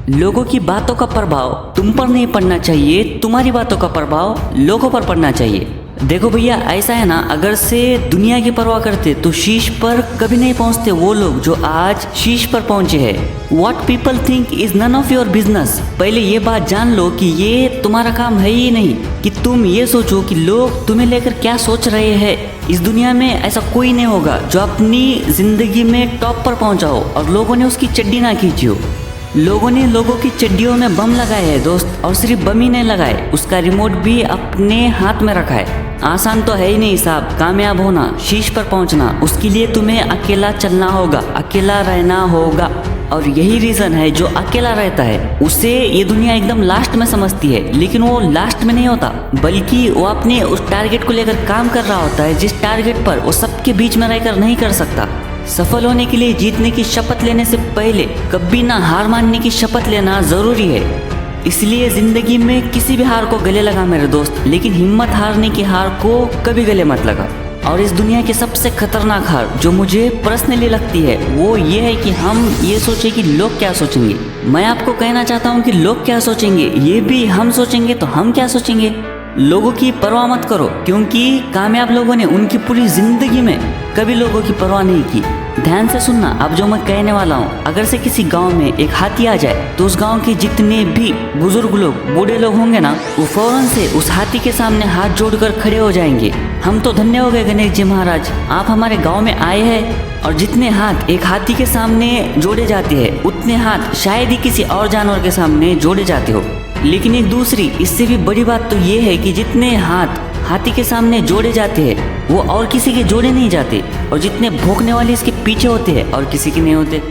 लोगों की बातों का प्रभाव तुम पर नहीं पड़ना चाहिए, तुम्हारी बातों का प्रभाव लोगों पर पड़ना चाहिए। देखो भैया, ऐसा है ना, अगर से दुनिया की परवाह करते तो शीश पर कभी नहीं पहुंचते वो लोग जो आज शीश पर पहुंचे हैं। What people think is none of your business। पहले ये बात जान लो कि ये तुम्हारा काम है ही नहीं कि तुम ये सोचो कि लोग तुम्हें लेकर क्या सोच रहे हैं। इस दुनिया में ऐसा कोई नहीं होगा जो अपनी जिंदगी में टॉप पर पहुंचा हो और लोगों ने उसकी चड्डी ना खींची हो। लोगों ने लोगों की चड्डियों में बम लगाए है दोस्त, और सिर्फ बम ही नहीं लगाए, उसका रिमोट भी अपने हाथ में रखा है। आसान तो है ही नहीं साहब कामयाब होना, शीश पर पहुंचना। उसके लिए तुम्हें अकेला चलना होगा, अकेला रहना होगा। और यही रीज़न है जो अकेला रहता है उसे ये दुनिया एकदम लास्ट में समझती है, लेकिन वो लास्ट में नहीं होता, बल्कि वो अपने उस टारगेट को लेकर काम कर रहा होता है जिस टारगेट पर वो सबके बीच में रहकर नहीं कर सकता। सफल होने के लिए जीतने की शपथ लेने से पहले कभी ना हार मानने की शपथ लेना जरूरी है। इसलिए जिंदगी में किसी भी हार को गले लगा मेरे दोस्त, लेकिन हिम्मत हारने की हार को कभी गले मत लगा। और इस दुनिया की सबसे खतरनाक हार जो मुझे पर्सनली लगती है वो ये है कि हम ये सोचें कि लोग क्या सोचेंगे। मैं आपको कहना चाहता हूँ कि लोग क्या सोचेंगे ये भी हम सोचेंगे तो हम क्या सोचेंगे। लोगों की परवाह मत करो, क्योंकि कामयाब लोगों ने उनकी पूरी जिंदगी में कभी लोगों की परवाह नहीं की। ध्यान से सुनना अब जो मैं कहने वाला हूँ। अगर से किसी गांव में एक हाथी आ जाए तो उस गांव के जितने भी बुजुर्ग लोग, बूढ़े लोग होंगे ना, वो फौरन से उस हाथी के सामने हाथ जोड़कर खड़े हो जाएंगे। हम तो धन्य हो गए गणेश जी महाराज, आप हमारे गाँव में आए हैं। और जितने हाथ एक हाथी के सामने जोड़े जाते हैं उतने हाथ शायद ही किसी और जानवर के सामने जोड़े जाते हो। लेकिन एक दूसरी इससे भी बड़ी बात तो ये है कि जितने हाथ हाथी के सामने जोड़े जाते हैं वो और किसी के जोड़े नहीं जाते, और जितने भौंकने वाले इसके पीछे होते हैं और किसी के नहीं होते।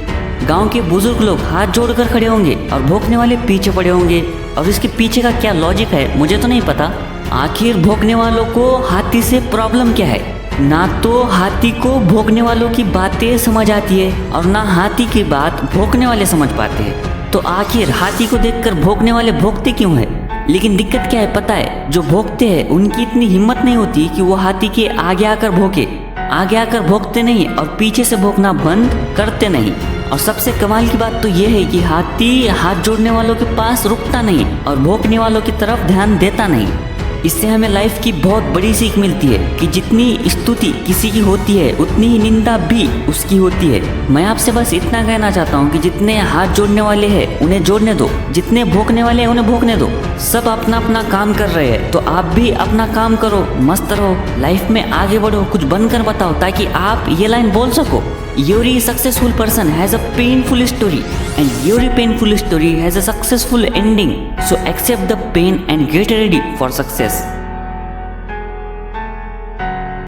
गांव के बुजुर्ग लोग हाथ जोड़कर खड़े होंगे और भौंकने वाले पीछे पड़े होंगे, और इसके पीछे का क्या लॉजिक है मुझे तो नहीं पता। आखिर भौंकने वालों को हाथी से प्रॉब्लम क्या है? ना तो हाथी को भौंकने वालों की बातें समझ आती है और ना हाथी की बात भौंकने वाले समझ पाते हैं। तो आखिर हाथी को देखकर भौंकने वाले भौंकते क्यों है? लेकिन दिक्कत क्या है पता है? जो भौंकते हैं उनकी इतनी हिम्मत नहीं होती कि वो हाथी के आगे आकर भौंके। आगे आकर भौंकते नहीं और पीछे से भौंकना बंद करते नहीं। और सबसे कमाल की बात तो ये है कि हाथी हाथ जोड़ने वालों के पास रुकता नहीं और भौंकने वालों की तरफ ध्यान देता नहीं। इससे हमें लाइफ की बहुत बड़ी सीख मिलती है कि जितनी स्तुति किसी की होती है उतनी ही निंदा भी उसकी होती है। मैं आपसे बस इतना कहना चाहता हूँ कि जितने हाथ जोड़ने वाले हैं उन्हें जोड़ने दो, जितने भौंकने वाले हैं उन्हें भौंकने दो। सब अपना अपना काम कर रहे हैं तो आप भी अपना काम करो, मस्त रहो, लाइफ में आगे बढ़ो, कुछ बनकर बताओ ताकि आप ये लाइन बोल सको, Every successful person has a painful story and every painful story has a successful ending. So accept the pain and get ready for success.